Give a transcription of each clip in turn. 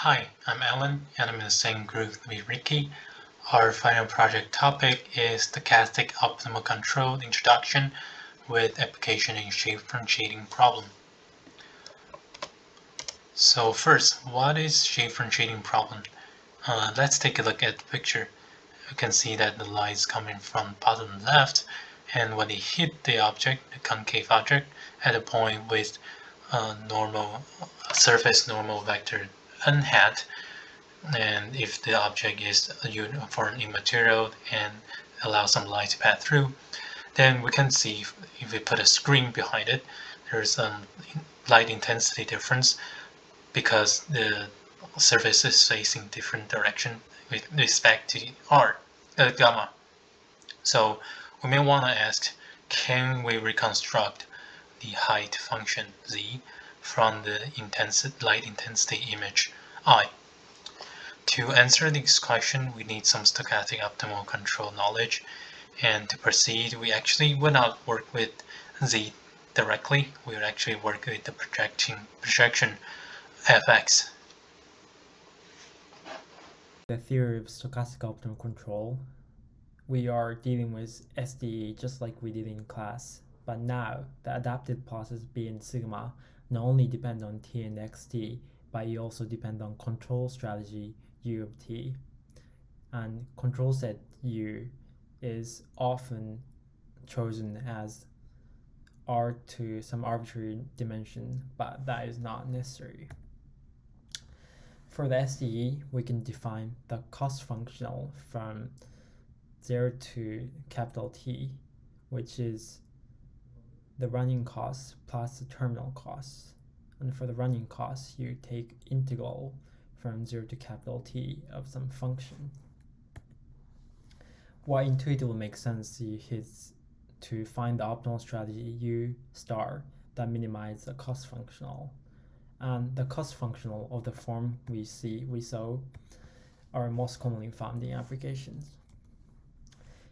Hi, I'm Alan, and I'm in the same group with Ricky. Our final project topic is Stochastic Optimal Control Introduction with Application in Shape-Differentiating Problem. So first, what is shape-differentiating problem? Let's take a look at the picture. You can see that the light is coming from bottom left, and when it hit the object, the concave object, at a point with normal surface normal vector n hat, and if the object is a uniform in material and allows some light to pass through, then we can see if we put a screen behind it, there's some light intensity difference because the surface is facing different direction with respect to gamma. So we may want to ask, can we reconstruct the height function z from the light intensity image I? To answer this question, we need some stochastic optimal control knowledge. And to proceed, we actually would not work with z directly. We would actually work with the projection fx. The theory of stochastic optimal control, we are dealing with SDE just like we did in class, but now the adaptive process B and sigma not only depend on T and XT, but it also depend on control strategy U of T. And control set U is often chosen as R to some arbitrary dimension, but that is not necessary. For the SDE, we can define the cost functional from 0 to capital T, which is the running cost plus the terminal cost. And for the running cost, you take integral from 0 to capital T of some function. What intuitively makes sense is to find the optimal strategy U star that minimizes the cost functional. And the cost functional of the form we saw are most commonly found in applications.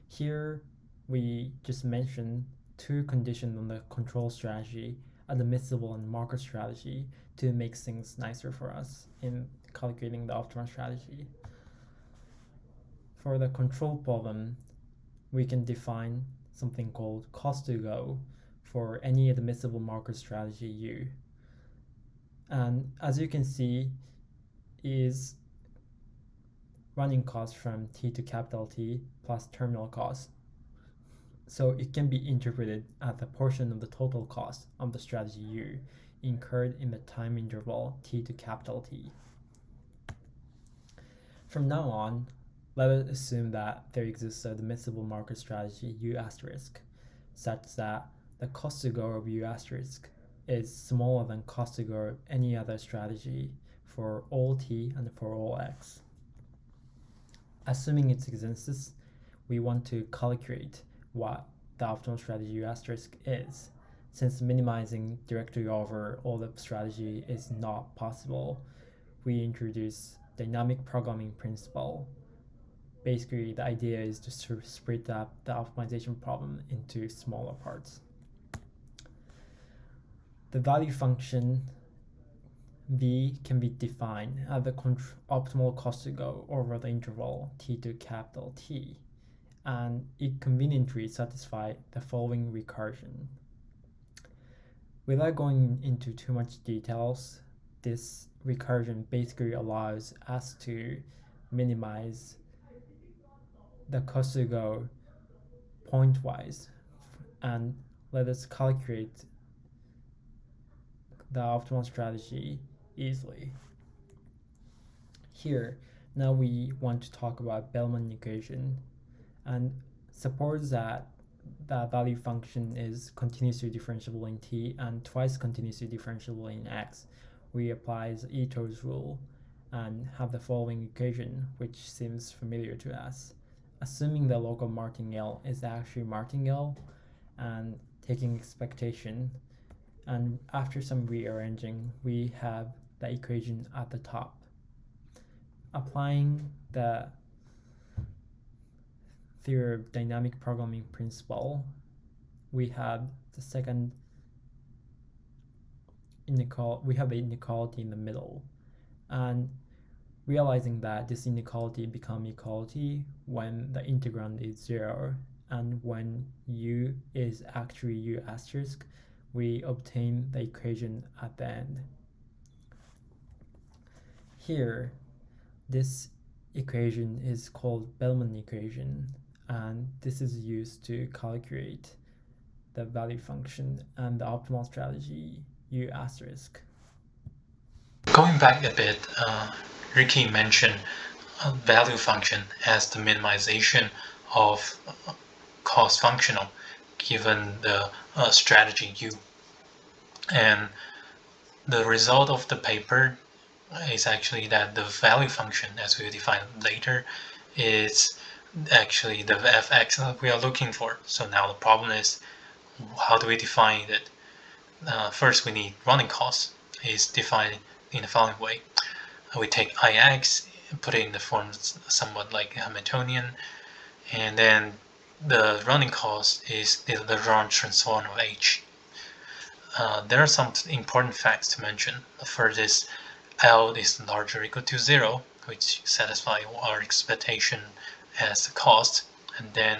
Here we just mentioned two conditions on the control strategy, admissible and marker strategy, to make things nicer for us in calculating the optimal strategy. For the control problem, we can define something called cost to go for any admissible marker strategy U. And as you can see, is running cost from T to capital T plus terminal cost. So it can be interpreted as a portion of the total cost of the strategy U incurred in the time interval T to capital T. From now on, let us assume that there exists a admissible marker strategy U asterisk, such that the cost to go of U asterisk is smaller than cost to go of any other strategy for all T and for all X. Assuming its existence, we want to calculate what the optimal strategy U asterisk is. Since minimizing directly over all the strategy is not possible, we introduce dynamic programming principle. Basically, the idea is to split up the optimization problem into smaller parts. The value function V can be defined as the optimal cost to go over the interval T to capital T, and it conveniently satisfies the following recursion. Without going into too much details, this recursion basically allows us to minimize the cost to go pointwise, and let us calculate the optimal strategy easily. Here, now we want to talk about Bellman equation, and suppose that the value function is continuously differentiable in T and twice continuously differentiable in X. We apply the Ito's rule and have the following equation, which seems familiar to us. Assuming the local martingale is actually martingale and taking expectation, and after some rearranging, we have the equation at the top. Applying the theory of dynamic programming principle, we have the second inequality, we have the inequality in the middle, and realizing that this inequality becomes equality when the integrand is 0 and when u is actually u asterisk, we obtain the equation at the end. Here, this equation is called Bellman equation, and this is used to calculate the value function and the optimal strategy u asterisk. Going back a bit, Ricky mentioned a value function as the minimization of cost functional given the strategy u. And the result of the paper is actually that the value function, as we define later, is actually the fx that we are looking for. So now the problem is, how do we define it? First, we need running cost. Is defined in the following way. We take Ix, put it in the form somewhat like Hamiltonian, and then the running cost is the Lagrange transform of H. There are some important facts to mention. The first is L is larger or equal to 0, which satisfies our expectation as the cost, and then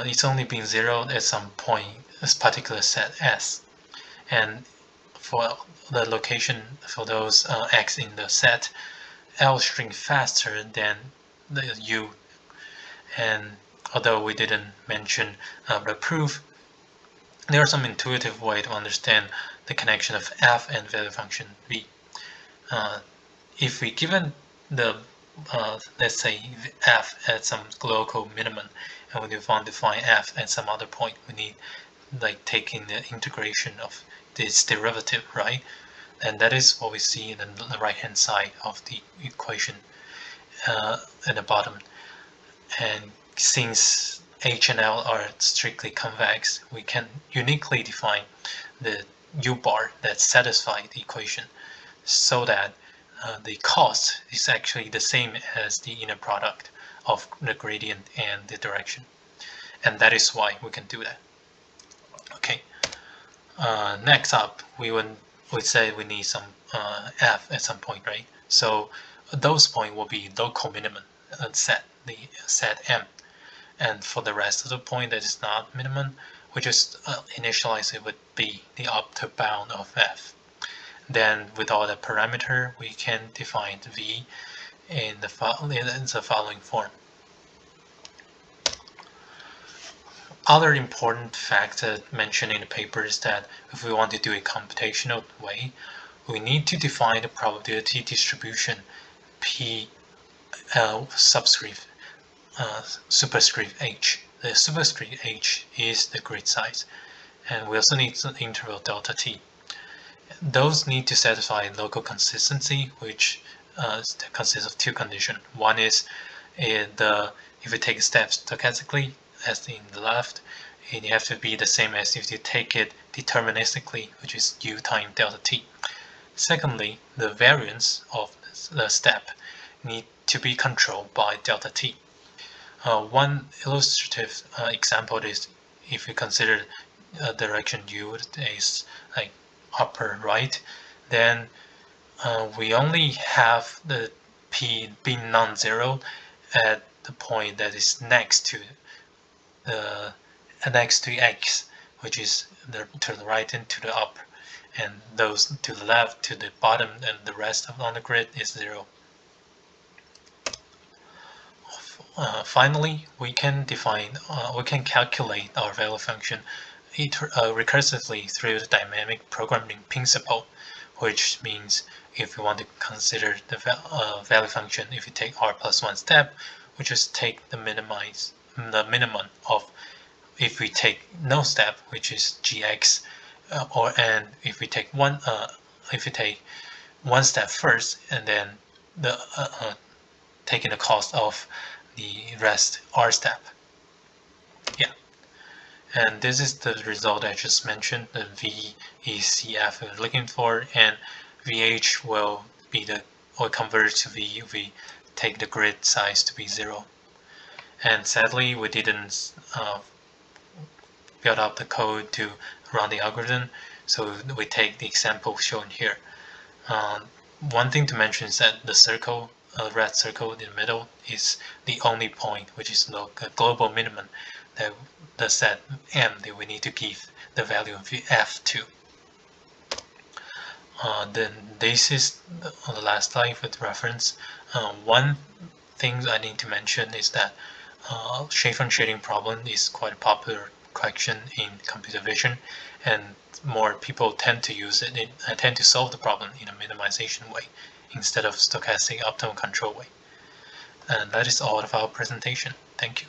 it's only been zeroed at some point, this particular set S. And for the location for those X in the set, L shrink faster than the U. And although we didn't mention the proof, there are some intuitive way to understand the connection of f and value function v. If we given the let's say f at some local minimum, and we want to find f at some other point, we need like taking the integration of this derivative, right? And that is what we see in the right hand side of the equation at the bottom. And since H and L are strictly convex, we can uniquely define the U bar that satisfies the equation so that the cost is actually the same as the inner product of the gradient and the direction. And that is why we can do that. Okay. Next up, we say we need some f at some point, right? So those points will be local minimum set, the set m. And for the rest of the point that is not minimum, we just initialize it with b, the upper bound of f. Then with all the parameter, we can define v in the following form. Other important fact mentioned in the paper is that if we want to do a computational way, we need to define the probability distribution P superscript h. The superscript h is the grid size, and we also need the interval delta t. Those need to satisfy local consistency, which consists of two conditions. One is if you take steps stochastically, as in the left, and you have to be the same as if you take it deterministically, which is u times delta t. Secondly, the variance of the step need to be controlled by delta t. One illustrative example is if you consider direction u is like upper right, then we only have the p being non-zero at the point that is next to x, which is to the right and to the upper, and those to the left, to the bottom, and the rest on the grid is 0. Finally, we can calculate our value function recursively through the dynamic programming principle, which means if we want to consider the value function, if you take r plus 1 step, we just take the minimum of if we take no step, which is gx, and if we take one step first, and then the taking the cost of the rest r step. Yeah, and this is the result I just mentioned. The v is cf we're looking for, and vh will convert to v if we take the grid size to be 0. And sadly, we didn't build up the code to run the algorithm, so we take the example shown here. one thing to mention is that the circle, red circle in the middle, is the only point, which is the global minimum that the set m that we need to give the value of f to. Then this is the last slide with reference. One thing I need to mention is that Schaefer shading problem is quite a popular question in computer vision, and more people tend to use it. Tend to solve the problem in a minimization way instead of stochastic optimal control way. And that is all of our presentation. Thank you.